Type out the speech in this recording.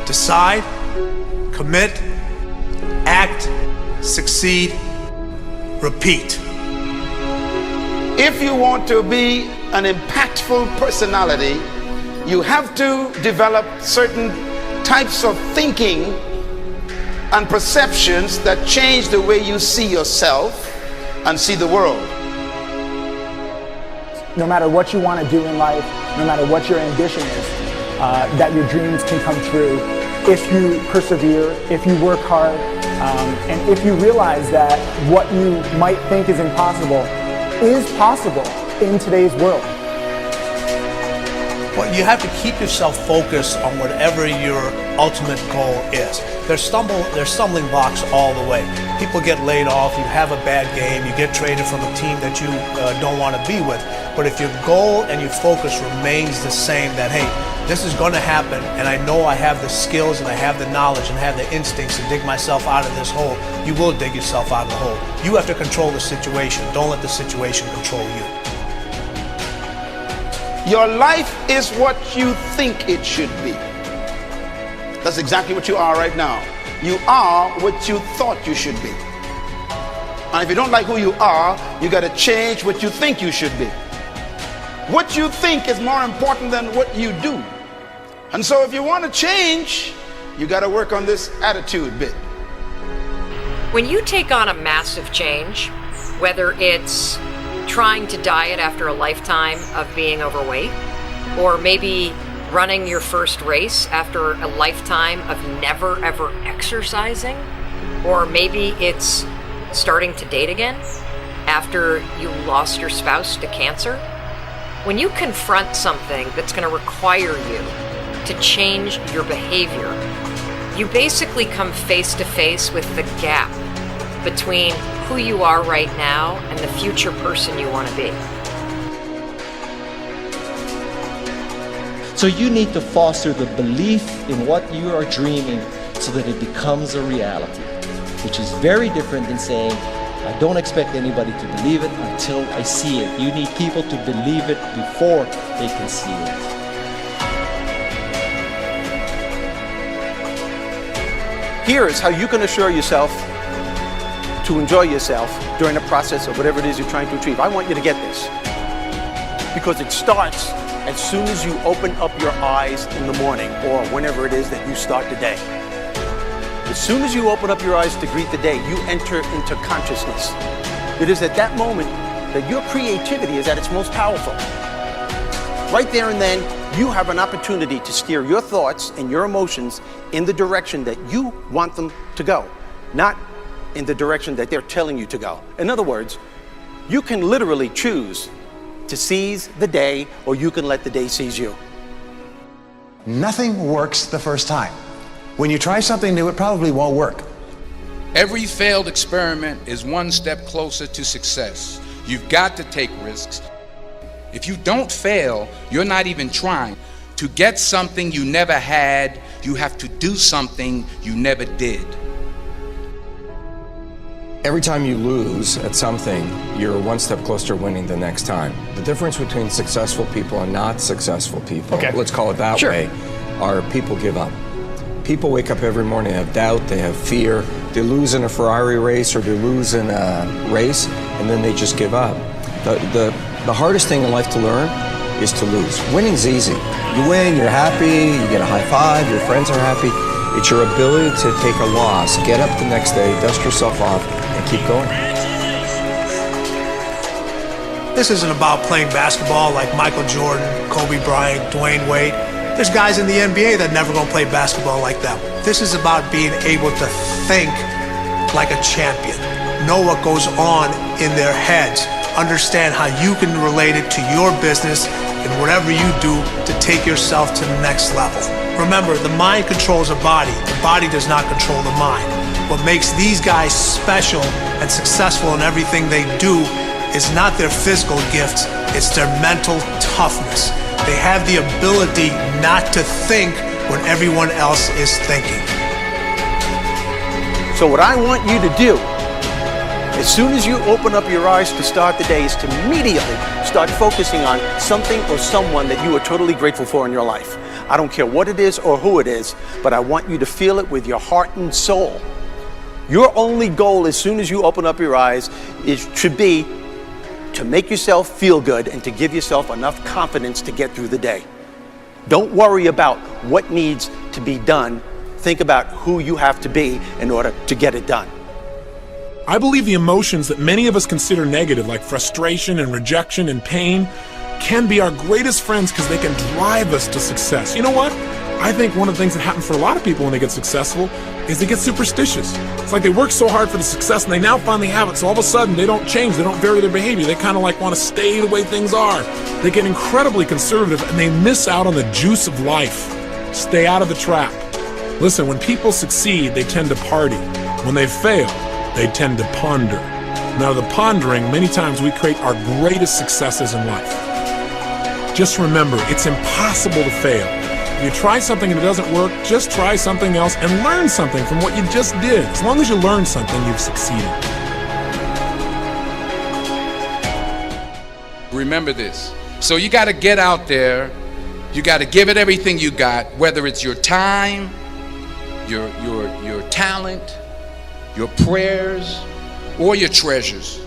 Decide, commit, act, succeed, repeat. If you want to be an impactful personality, you have to develop certain types of thinking and perceptions that change the way you see yourself and see the world. No matter what you want to do in life, no matter what your ambition is, that your dreams can come true if you persevere, if you work hard, and if you realize that what you might think is impossible is possible in today's world. Well, you have to keep yourself focused on whatever your ultimate goal is. There's stumbling blocks all the way. People get laid off, you have a bad game, you get traded from a team that you don't want to be with. But if your goal and your focus remains the same, that hey, this is going to happen, and I know I have the skills and I have the knowledge and have the instincts to dig myself out of this hole, you will dig yourself out of the hole. You have to control the situation. Don't let the situation control you. Your life is what you think it should be. That's exactly what you are right now. You are what you thought you should be. And if you don't like who you are, you got to change what you think you should be. What you think is more important than what you do. And so if you want to change, you got to work on this attitude bit. When you take on a massive change, whether it's trying to diet after a lifetime of being overweight, or maybe running your first race after a lifetime of never ever exercising, or maybe it's starting to date again after you lost your spouse to cancer. When you confront something that's going to require you to change your behavior, you basically come face to face with the gap between who you are right now and the future person you want to be. So you need to foster the belief in what you are dreaming so that it becomes a reality, which is very different than saying, I don't expect anybody to believe it until I see it. You need people to believe it before they can see it. Here's how you can assure yourself to enjoy yourself during the process of whatever it is you're trying to achieve. I want you to get this, because it starts as soon as you open up your eyes in the morning, or whenever it is that you start the day. As soon as you open up your eyes to greet the day, you enter into consciousness. It is at that moment that your creativity is at its most powerful. Right there and then, you have an opportunity to steer your thoughts and your emotions in the direction that you want them to go, not in the direction that they're telling you to go. In other words, you can literally choose to seize the day, or you can let the day seize you. Nothing works the first time. When you try something new, it probably won't work. Every failed experiment is one step closer to success. You've got to take risks. If you don't fail, you're not even trying. To get something you never had, you have to do something you never did. Every time you lose at something, you're one step closer to winning the next time. The difference between successful people and not successful people, let's call it that way, are people give up. People wake up every morning, they have doubt, they have fear, they lose in a Ferrari race or they lose in a race, and then they just give up. The hardest thing in life to learn is to lose. Winning's easy. You win, you're happy, you get a high five, your friends are happy. It's your ability to take a loss, get up the next day, dust yourself off, and keep going. This isn't about playing basketball like Michael Jordan, Kobe Bryant, Dwayne Wade. There's guys in the NBA that never gonna play basketball like them. This is about being able to think like a champion, know what goes on in their heads, understand how you can relate it to your business and whatever you do to take yourself to the next level. Remember, the mind controls the body does not control the mind. What makes these guys special and successful in everything they do is not their physical gifts, it's their mental toughness. They have the ability not to think when everyone else is thinking. So what I want you to do is as soon as you open up your eyes to start the day, is to immediately start focusing on something or someone that you are totally grateful for in your life. I don't care what it is or who it is, but I want you to feel it with your heart and soul. Your only goal as soon as you open up your eyes should be to make yourself feel good and to give yourself enough confidence to get through the day. Don't worry about what needs to be done. Think about who you have to be in order to get it done. I believe the emotions that many of us consider negative, like frustration and rejection and pain, can be our greatest friends because they can drive us to success. You know what? I think one of the things that happens for a lot of people when they get successful is they get superstitious. It's like they work so hard for the success and they now finally have it, so all of a sudden they don't change, they don't vary their behavior. They kind of like want to stay the way things are. They get incredibly conservative and they miss out on the juice of life. Stay out of the trap. Listen, when people succeed, they tend to party. When they fail, they tend to ponder. Now, the pondering, many times we create our greatest successes in life. Just remember, it's impossible to fail. If you try something and it doesn't work, just try something else and learn something from what you just did. As long as you learn something, you've succeeded. Remember this. So you got to get out there. You got to give it everything you got, whether it's your time, your talent, your prayers, or your treasures.